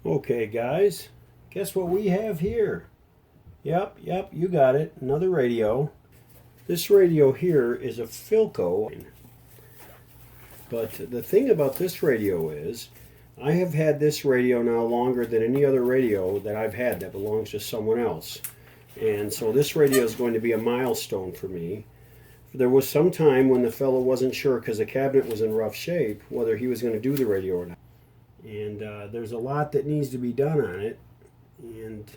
Okay, guys, guess what we have here? Yep, you got it. Another radio. This radio here is a Philco. But the thing about this radio is, I have had this radio now longer than any other radio that I've had that belongs to someone else. And so this radio is going to be a milestone for me. There was some time when the fellow wasn't sure because the cabinet was in rough shape whether he was going to do the radio or not. And there's a lot that needs to be done on it. And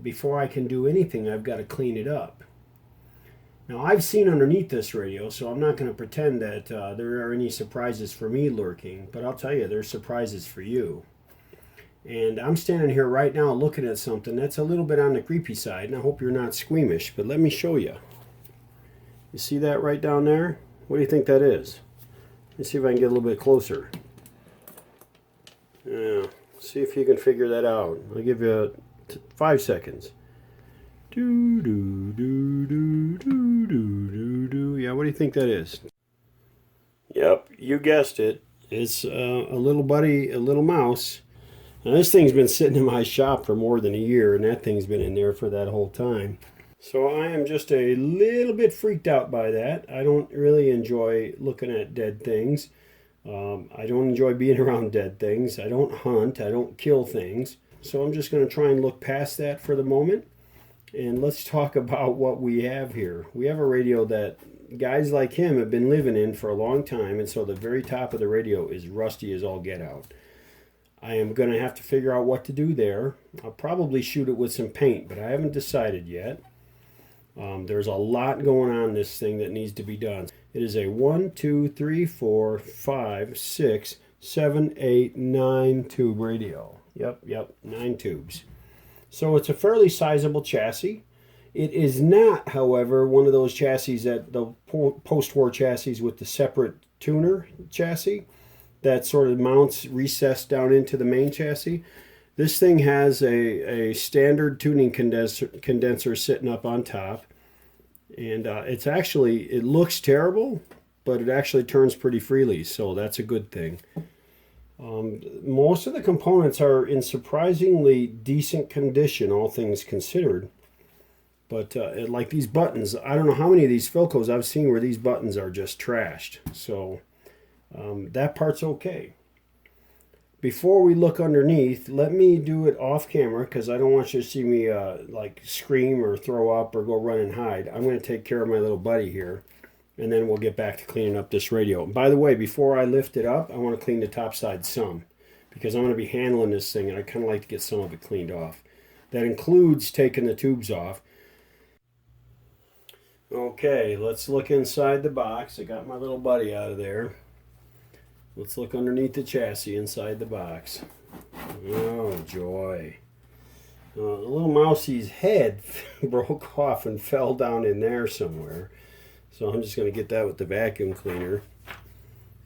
before I can do anything, I've got to clean it up. Now, I've seen underneath this radio, so I'm not going to pretend that there are any surprises for me lurking, but I'll tell you, there's surprises for you. And I'm standing here right now looking at something that's a little bit on the creepy side, and I hope you're not squeamish, but let me show you. You see that right down there? What do you think that is? Let's see if I can get a little bit closer. Yeah, see if you can figure that out. I'll give you 5 seconds. Do do do do do do do do. Yeah, what do you think that is? Yep, you guessed it. It's a little buddy, a little mouse. Now this thing's been sitting in my shop for more than a year, and that thing's been in there for that whole time. So I am just a little bit freaked out by that. I don't really enjoy looking at dead things. I don't enjoy being around dead things. I don't hunt. I don't kill things. So I'm just going to try and look past that for the moment. And let's talk about what we have here. We have a radio that guys like him have been living in for a long time, and so the very top of the radio is rusty as all get out. I am going to have to figure out what to do there. I'll probably shoot it with some paint, but I haven't decided yet. There's a lot going on in this thing that needs to be done. It is a 1, 2, 3, 4, 5, 6, 7, 8, 9 tube radio. Yep, 9 tubes. So it's a fairly sizable chassis. It is not, however, one of those chassis that the post-war chassis with the separate tuner chassis that sort of mounts recessed down into the main chassis. This thing has a standard tuning condenser sitting up on top. And it looks terrible, but it actually turns pretty freely, so that's a good thing. Most of the components are in surprisingly decent condition, all things considered. But like these buttons, I don't know how many of these Philcos I've seen where these buttons are just trashed. So that part's okay. Before we look underneath, let me do it off camera because I don't want you to see me like scream or throw up or go run and hide. I'm going to take care of my little buddy here, and then we'll get back to cleaning up this radio. And by the way, before I lift it up, I want to clean the top side some because I'm going to be handling this thing, and I kind of like to get some of it cleaned off. That includes taking the tubes off. Okay, let's look inside the box. I got my little buddy out of there. Let's look underneath the chassis inside the box. Oh, joy. The little mousie's head broke off and fell down in there somewhere. So I'm just going to get that with the vacuum cleaner.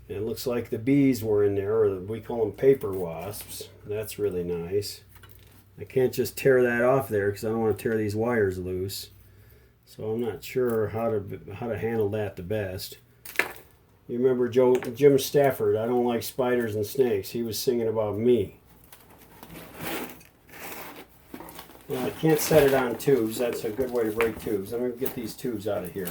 And it looks like the bees were in there, or we call them paper wasps. That's really nice. I can't just tear that off there because I don't want to tear these wires loose. So I'm not sure how to handle that the best. You remember Jim Stafford, I don't like spiders and snakes. He was singing about me. Well, I can't set it on tubes. That's a good way to break tubes. I'm going to get these tubes out of here.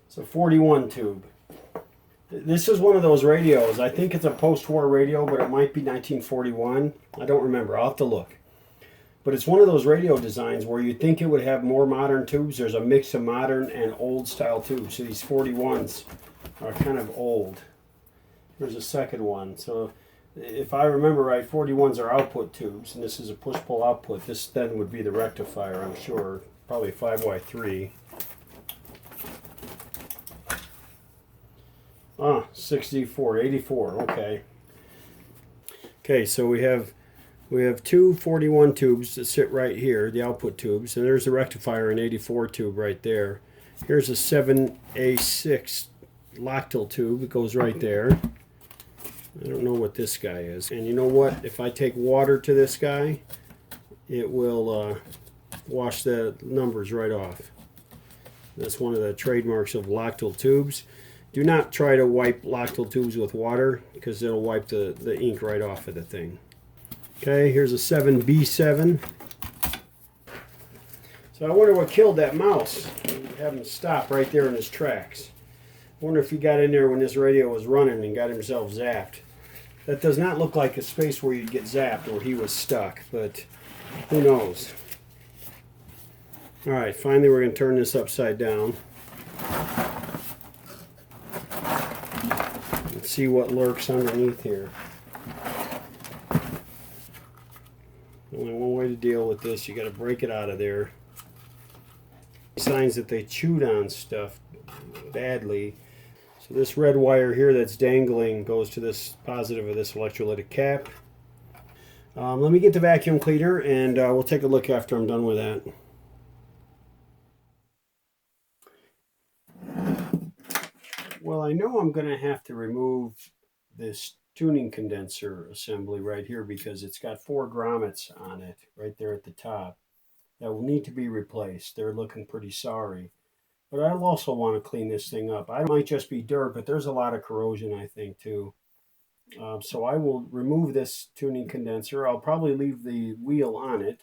It's a 41 tube. This is one of those radios. I think it's a post-war radio, but it might be 1941. I don't remember. I'll have to look. But it's one of those radio designs where you'd think it would have more modern tubes. There's a mix of modern and old style tubes. So these 41s are kind of old. There's a second one. So if I remember right, 41s are output tubes, and this is a push-pull output. This then would be the rectifier, I'm sure. Probably 5Y3. 64, 84, okay. Okay, so we have two 41 tubes that sit right here, the output tubes, and there's the rectifier, an 84 tube right there. Here's a 7A6 Loctile tube, it goes right there. I don't know what this guy is. And you know what? If I take water to this guy, it will wash the numbers right off. That's one of the trademarks of Loctile tubes. Do not try to wipe Loctile tubes with water because it'll wipe the ink right off of the thing. Okay, here's a 7B7. So I wonder what killed that mouse. Have him stop right there in his tracks. I wonder if he got in there when this radio was running and got himself zapped. That does not look like a space where you'd get zapped or he was stuck, but who knows. Alright, finally we're going to turn this upside down. Let's see what lurks underneath here. Only one way to deal with this, you got to break it out of there. Signs that they chewed on stuff badly. So this red wire here that's dangling goes to this positive of this electrolytic cap. Let me get the vacuum cleaner and we'll take a look after I'm done with that. Well, I know I'm going to have to remove this tuning condenser assembly right here because it's got 4 grommets on it right there at the top that will need to be replaced. They're looking pretty sorry. But I'll also want to clean this thing up. I might just be dirt, but there's a lot of corrosion, I think, too. So I will remove this tuning condenser. I'll probably leave the wheel on it.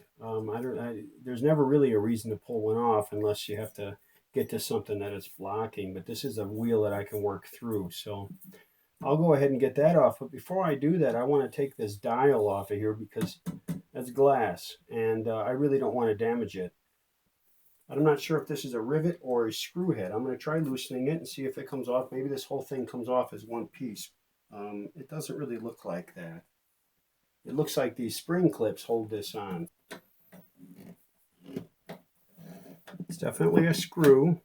There's never really a reason to pull one off unless you have to get to something that it's blocking. But this is a wheel that I can work through. So I'll go ahead and get that off. But before I do that, I want to take this dial off of here because that's glass. And I really don't want to damage it. I'm not sure if this is a rivet or a screw head. I'm going to try loosening it and see if it comes off. Maybe this whole thing comes off as one piece. It doesn't really look like that. It looks like these spring clips hold this on. It's definitely a screw.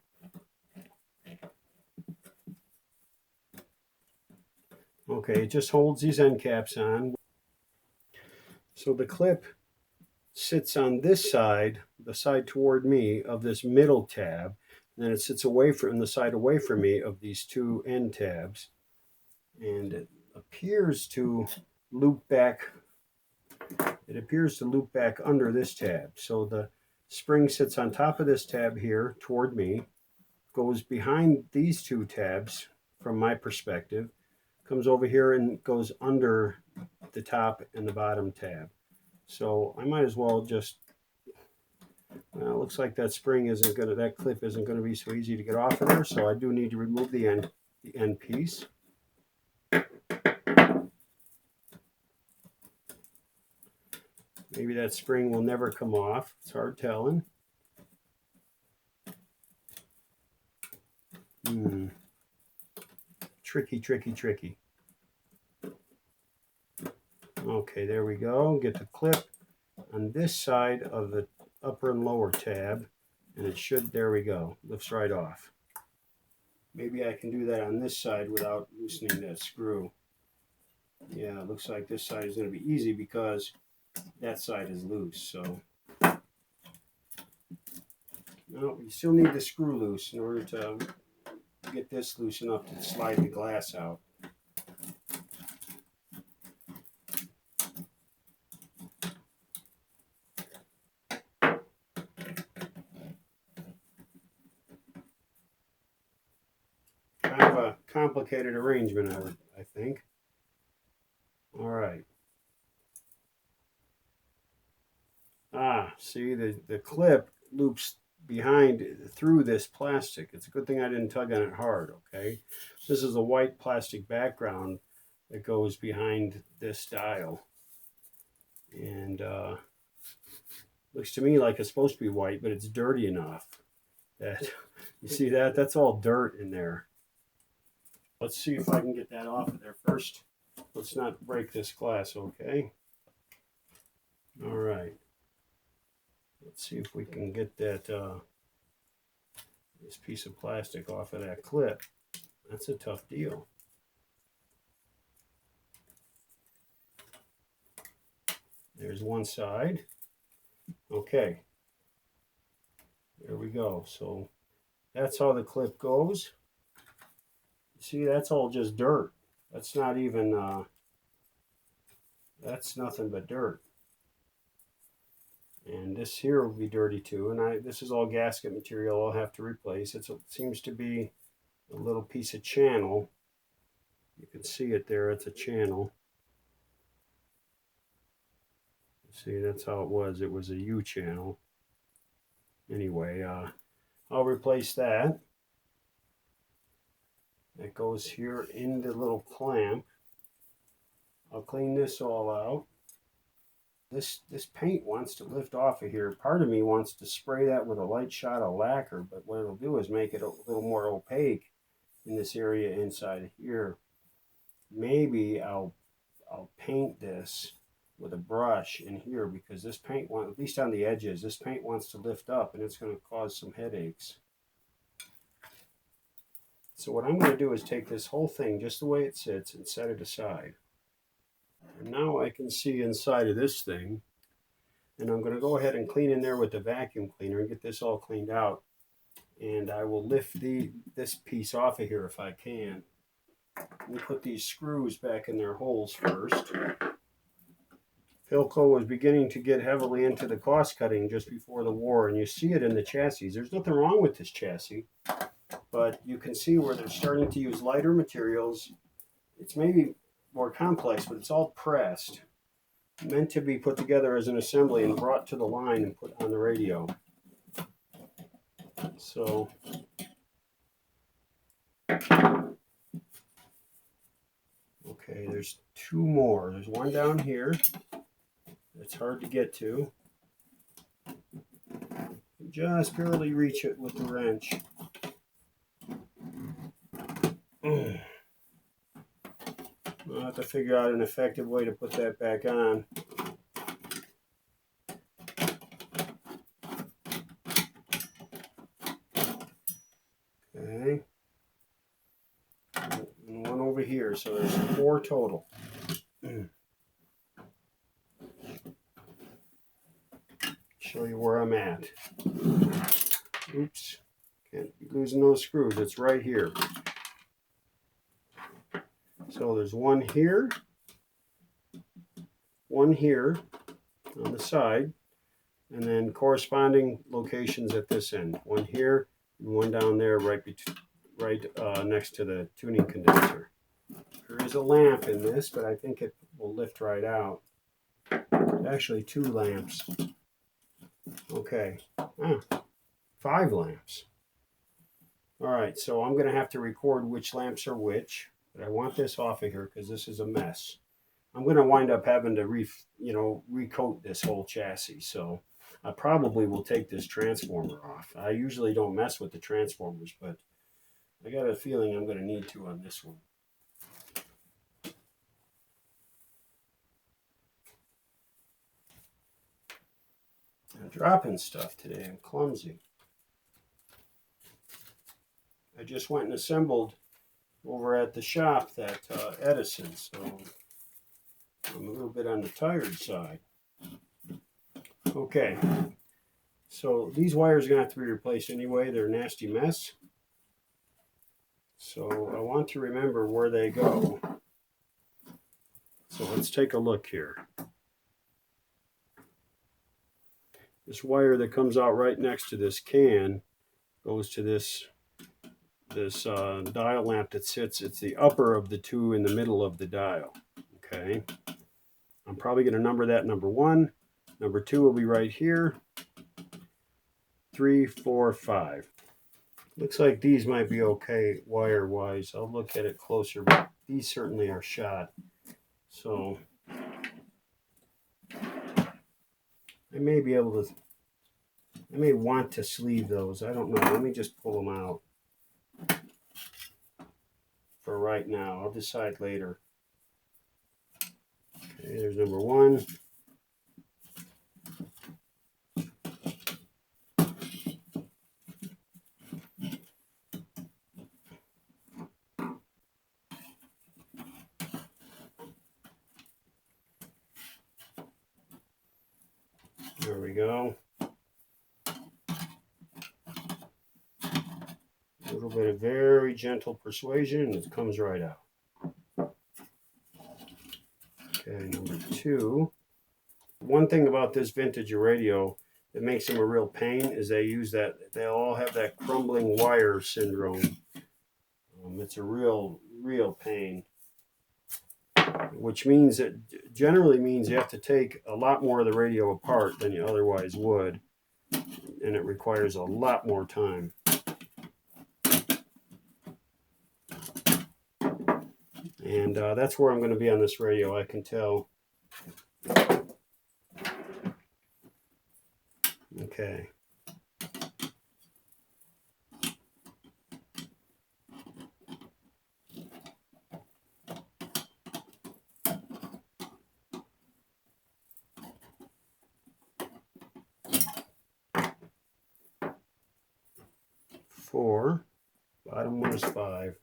Okay, it just holds these end caps on. So the clip sits on this side, the side toward me of this middle tab, and then it sits away from the side away from me of these 2 end tabs. And it appears to loop back. It appears to loop back under this tab. So the spring sits on top of this tab here toward me, goes behind these 2 tabs from my perspective, comes over here and goes under the top and the bottom tab. So I might as well just, well, it looks like that spring isn't going to, that clip isn't going to be so easy to get off of there. So I do need to remove the end piece. Maybe that spring will never come off. It's hard telling. Tricky, tricky, tricky. Okay, there we go. Get the clip on this side of the upper and lower tab, and it should, there we go, lifts right off. Maybe I can do that on this side without loosening that screw. Yeah, it looks like this side is going to be easy because that side is loose. So, no, you still need the screw loose in order to get this loose enough to slide the glass out. Kind of a complicated arrangement, I think. All right. See, the clip loops behind through this plastic. It's a good thing I didn't tug on it hard, okay? This is a white plastic background that goes behind this dial. And looks to me like it's supposed to be white, but it's dirty enough that, you see that? That's all dirt in there. Let's see if I can get that off of there first. Let's not break this glass, okay? All right. Let's see if we can get that this piece of plastic off of that clip. That's a tough deal. There's one side. Okay. There we go. So that's how the clip goes. See, that's all just dirt. That's not even, that's nothing but dirt. And this here will be dirty too. And this is all gasket material I'll have to replace. It seems to be a little piece of channel. You can see it there. It's a channel. See, that's how it was. It was a U channel. Anyway, I'll replace that. That goes here in the little clamp. I'll clean this all out. This paint wants to lift off of here. Part of me wants to spray that with a light shot of lacquer, but what it'll do is make it a little more opaque in this area inside here. Maybe I'll paint this with a brush in here, because this paint, at least on the edges, this paint wants to lift up and it's going to cause some headaches. So what I'm going to do is take this whole thing just the way it sits and set it aside. And now I can see inside of this thing, and I'm going to go ahead and clean in there with the vacuum cleaner and get this all cleaned out. And I will lift this piece off of here if I can. Let me put these screws back in their holes first. Philco was beginning to get heavily into the cost cutting just before the war, and you see it in the chassis. There's nothing wrong with this chassis, but you can see where they're starting to use lighter materials. It's maybe more complex, but it's all pressed, meant to be put together as an assembly and brought to the line and put on the radio. So okay, there's two more. There's one down here. It's hard to get to. Just barely reach it with the wrench. I'll have to figure out an effective way to put that back on. Okay. And one over here, so there's 4 total. Show you where I'm at. Oops. Can't be losing those screws. It's right here. So there's one here on the side, and then corresponding locations at this end. One here and one down there right next to the tuning condenser. There is a lamp in this, but I think it will lift right out. Actually, 2 lamps. Okay. 5 lamps. All right, so I'm going to have to record which lamps are which, but I want this off of here because this is a mess. I'm going to wind up having to recoat this whole chassis, so I probably will take this transformer off. I usually don't mess with the transformers, but I got a feeling I'm going to need to on this one. I'm dropping stuff today. I'm clumsy. I just went and assembled over at the shop that Edison, so I'm a little bit on the tired side. Okay, so these wires are going to have to be replaced anyway. They're a nasty mess. So I want to remember where they go. So let's take a look here. This wire that comes out right next to this can goes to this dial lamp that sits. It's the upper of the 2 in the middle of the dial. Okay, I'm probably going to number that number 1. Number 2 will be right here. 3, 4, 5. Looks like these might be okay wire wise. I'll look at it closer, but these certainly are shot. So I may be able to, I may want to sleeve those. I don't know. Let me just pull them out for right now. I'll decide later. Okay, there's number 1. There we go. A little bit of very gentle persuasion and it comes right out. Okay, number 2. One thing about this vintage radio that makes them a real pain is they all have that crumbling wire syndrome. It's a real pain, which means that generally means you have to take a lot more of the radio apart than you otherwise would, and it requires a lot more time. And that's where I'm going to be on this radio, I can tell. Okay. Four. Bottom one is 5.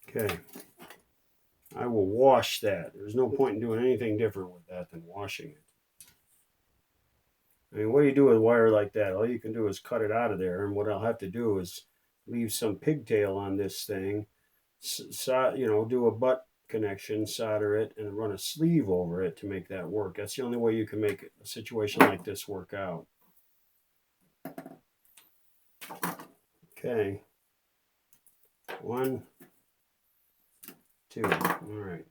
Okay. I will wash that. There's no point in doing anything different with that than washing it. I mean, what do you do with wire like that? All you can do is cut it out of there. And what I'll have to do is leave some pigtail on this thing, do a butt connection, solder it, and run a sleeve over it to make that work. That's the only way you can make a situation like this work out. Okay. 1, 2. All right.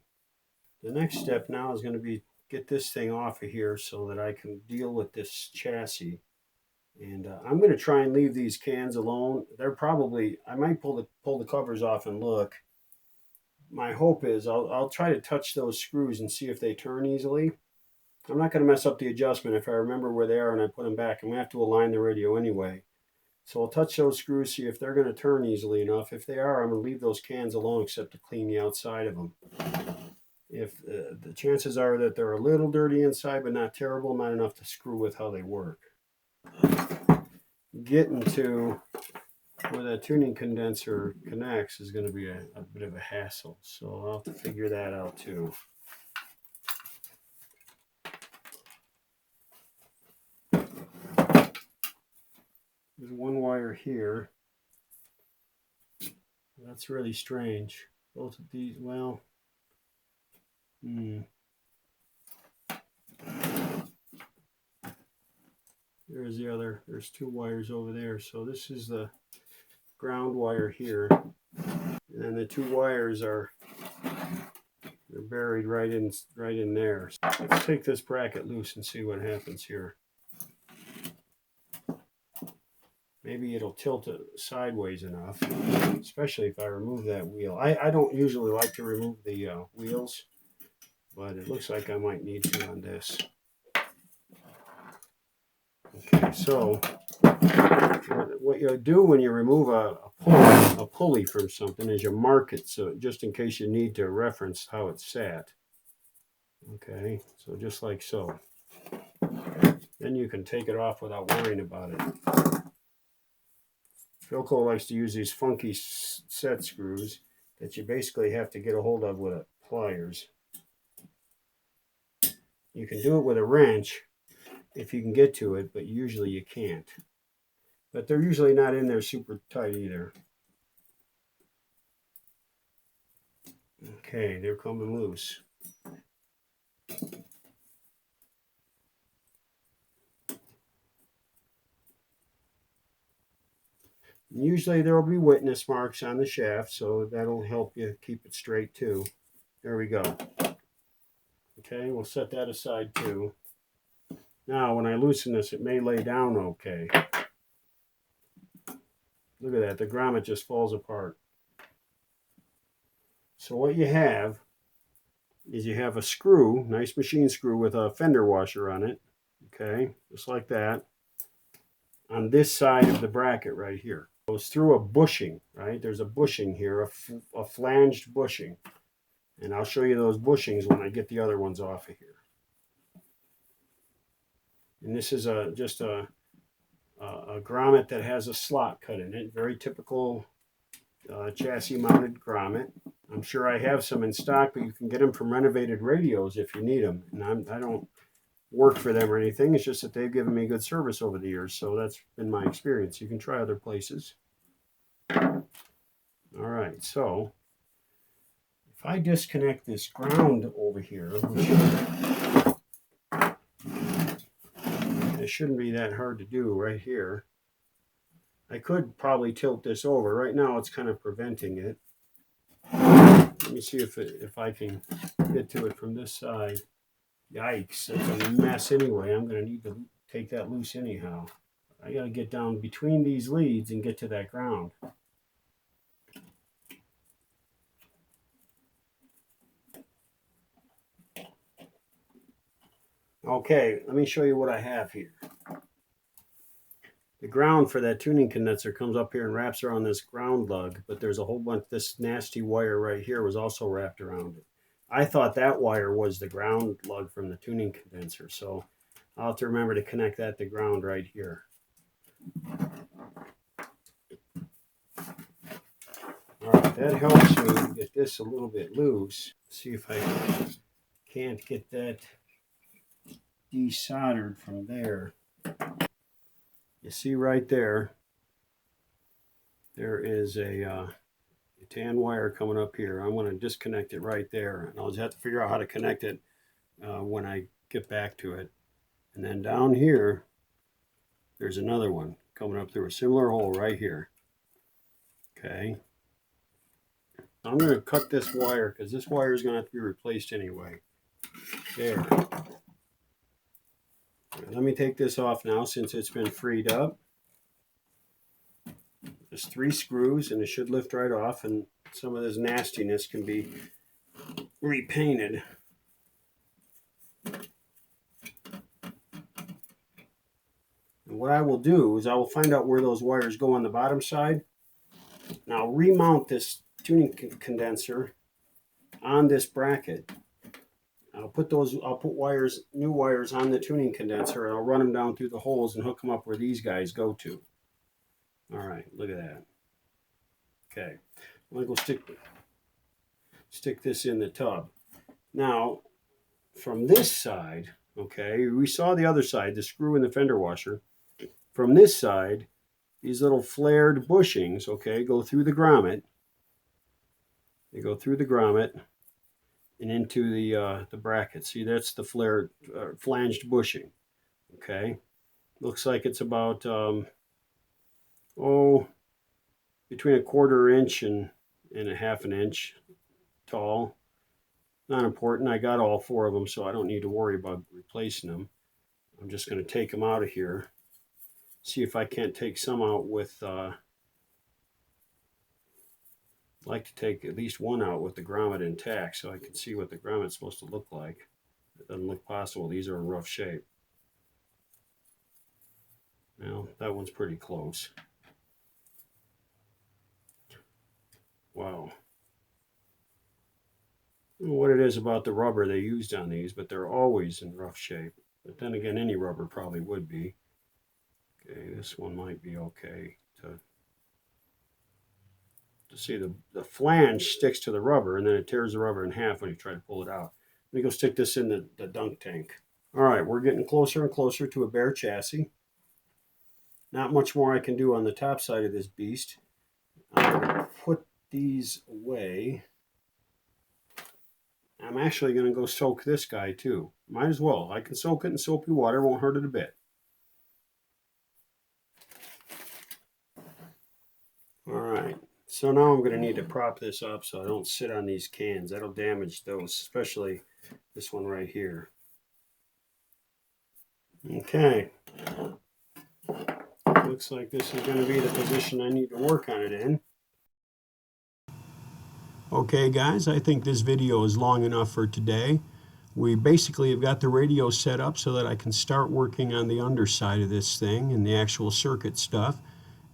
The next step now is going to be get this thing off of here so that I can deal with this chassis. And I'm going to try and leave these cans alone. I might pull the covers off and look. My hope is I'll try to touch those screws and see if they turn easily. I'm not going to mess up the adjustment if I remember where they are and I put them back. I'm going to have to align the radio anyway. So I'll touch those screws, see if they're going to turn easily enough. If they are, I'm going to leave those cans alone except to clean the outside of them. If the chances are that they're a little dirty inside, but not terrible, not enough to screw with how they work. Getting to where that tuning condenser connects is going to be a bit of a hassle. So I'll have to figure that out too. There's one wire here. That's really strange. Both of these, well, there's the other. There's 2 wires over there. So this is the ground wire here. And then the 2 wires they're buried right in there. So let's take this bracket loose and see what happens here. Maybe it'll tilt it sideways enough, especially if I remove that wheel. I don't usually like to remove the wheels, but it looks like I might need to on this. Okay, so what you'll do when you remove a pulley from something is you mark it, so just in case you need to reference how it's sat. Okay, so just like so. Then you can take it off without worrying about it. Philco likes to use these funky set screws that you basically have to get a hold of with pliers. You can do it with a wrench if you can get to it, but usually you can't. But they're usually not in there super tight either. Okay, they're coming loose. Usually there will be witness marks on the shaft, so that'll help you keep it straight too. There we go. Okay, we'll set that aside too. Now, when I loosen this, it may lay down okay. Look at that, the grommet just falls apart. So what you have is you have a screw, nice machine screw with a fender washer on it. Okay, just like that. On this side of the bracket right here. Goes through a bushing, right? There's a bushing here, a flanged bushing. And I'll show you those bushings when I get the other ones off of here. And this is just a grommet that has a slot cut in it. Very typical chassis mounted grommet. I'm sure I have some in stock, but you can get them from Renovated Radios if you need them. And I don't work for them or anything. It's just that they've given me good service over the years. So that's been my experience. You can try other places. All right, so if I disconnect this ground over here, it shouldn't be that hard to do right here. I could probably tilt this over. Right now it's kind of preventing it. Let me see if I can get to it from this side. Yikes, that's a mess anyway. I'm going to need to take that loose anyhow. I got to get down between these leads and get to that ground. Okay, let me show you what I have here. The ground for that tuning condenser comes up here and wraps around this ground lug, but there's a whole bunch, this nasty wire right here was also wrapped around it. I thought that wire was the ground lug from the tuning condenser, so I'll have to remember to connect that to ground right here. All right, that helps me get this a little bit loose. See if I can't get that desoldered from there. You see right there, there is a tan wire coming up here. I'm going to disconnect it right there, and I'll just have to figure out how to connect it when I get back to it. And then down here, there's another one coming up through a similar hole right here. Okay. I'm going to cut this wire because this wire is going to have to be replaced anyway. There. Let me take this off now since it's been freed up. There's 3 screws and it should lift right off, and some of this nastiness can be repainted. And what I will do is I will find out where those wires go on the bottom side, and I'll remount this tuning condenser on this bracket. I'll put wires, new wires on the tuning condenser, and I'll run them down through the holes and hook them up where these guys go to. All right, look at that. Okay, I'm gonna go stick this in the tub. Now, from this side, okay, we saw the other side, the screw in the fender washer. From this side, these little flared bushings, okay, go through the grommet. They go through the grommet and into the bracket. See, that's the flared, flanged bushing. Okay, looks like it's about between a 1/4 inch and a 1/2 inch tall. Not important. I got all 4 of them, so I don't need to worry about replacing them. I'm just going to take them out of here. See if I can't take some out with. I'd like to take at least one out with the grommet intact so I can see what the grommet's supposed to look like. It doesn't look possible. These are in rough shape. Well, that one's pretty close. Wow. I don't know what it is about the rubber they used on these, but they're always in rough shape. But then again, any rubber probably would be. Okay, this one might be okay to see. The flange sticks to the rubber, and then it tears the rubber in half when you try to pull it out. Let me go stick this in the dunk tank. All right, we're getting closer and closer to a bare chassis. Not much more I can do on the top side of this beast. I'm going to put these away. I'm actually going to go soak this guy too. Might as well. I can soak it in soapy water. Won't hurt it a bit. All right. So now I'm going to need to prop this up so I don't sit on these cans. That'll damage those, especially this one right here. Okay. Looks like this is going to be the position I need to work on it in. Okay guys, I think this video is long enough for today. We basically have got the radio set up so that I can start working on the underside of this thing and the actual circuit stuff.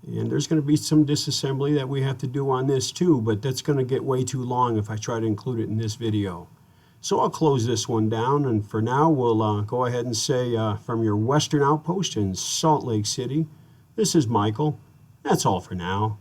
And there's going to be some disassembly that we have to do on this too, but that's going to get way too long if I try to include it in this video. So I'll close this one down, and for now we'll go ahead and say from your Western Outpost in Salt Lake City, this is Michael. That's all for now.